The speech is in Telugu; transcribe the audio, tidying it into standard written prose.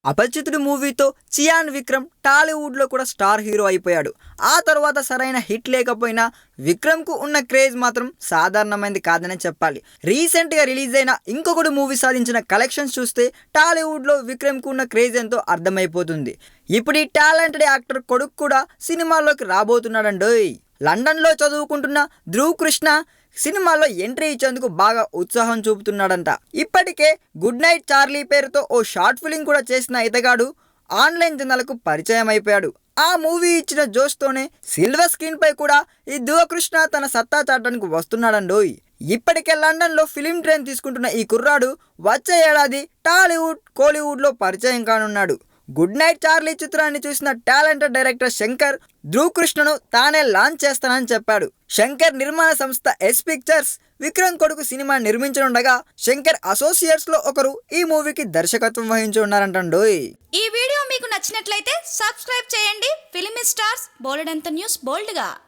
అపరిచితుడు మూవీతో చియాన్ విక్రమ్ టాలీవుడ్లో కూడా స్టార్ హీరో అయిపోయాడు. ఆ తర్వాత సరైన హిట్ లేకపోయినా విక్రమ్కు ఉన్న క్రేజ్ మాత్రం సాధారణమైనది కాదనే చెప్పాలి. రీసెంట్గా రిలీజ్ అయిన ఇంకొకటి మూవీ సాధించిన కలెక్షన్స్ చూస్తే టాలీవుడ్లో విక్రమ్కు ఉన్న క్రేజ్ ఎంతో అర్థమైపోతుంది. ఇప్పుడు ఈ టాలెంటెడ్ యాక్టర్ కొడుకు కూడా సినిమాల్లోకి రాబోతున్నాడండోయ్. లండన్లో చదువుకుంటున్న ధ్రువ్ కృష్ణ సినిమాలో ఎంట్రీ ఇచ్చేందుకు బాగా ఉత్సాహం చూపుతున్నాడంట. ఇప్పటికే గుడ్ నైట్ చార్లీ పేరుతో ఓ షార్ట్ ఫిలిం కూడా చేసిన ఇతగాడు ఆన్లైన్ జనాలకు పరిచయం అయిపోయాడు. ఆ మూవీ ఇచ్చిన జోష్తోనే సిల్వర్ స్క్రీన్ పై కూడా ఈ ధ్రువకృష్ణ తన సత్తా చాటడానికి వస్తున్నాడండోయ్. ఇప్పటికే లండన్లో ఫిలిం ట్రైన్ తీసుకుంటున్న ఈ కుర్రాడు వచ్చే ఏడాది టాలీవుడ్ కోలీవుడ్లో పరిచయం కానున్నాడు. గుడ్ నైట్ చార్లీ చిత్రాన్ని చూసిన టాలెంటెడ్ డైరెక్టర్ శంకర్ ధ్రువ్ కృష్ణను తానే లాంచ్ చేస్తానని చెప్పాడు. శంకర్ నిర్మాణ సంస్థ ఎస్ పిక్చర్స్ విక్రమ్ కొడుకు సినిమా నిర్మించనుండగా శంకర్ అసోసియేట్స్ లో ఒకరు ఈ మూవీకి దర్శకత్వం వహించి ఉన్నారంటండోయ్. ఈ వీడియో మీకు నచ్చినట్లయితే సబ్స్క్రైబ్ చేయండి. ఫిలిమి స్టార్స్ బోల్డ్ అంత న్యూస్ బోల్డ్ గా.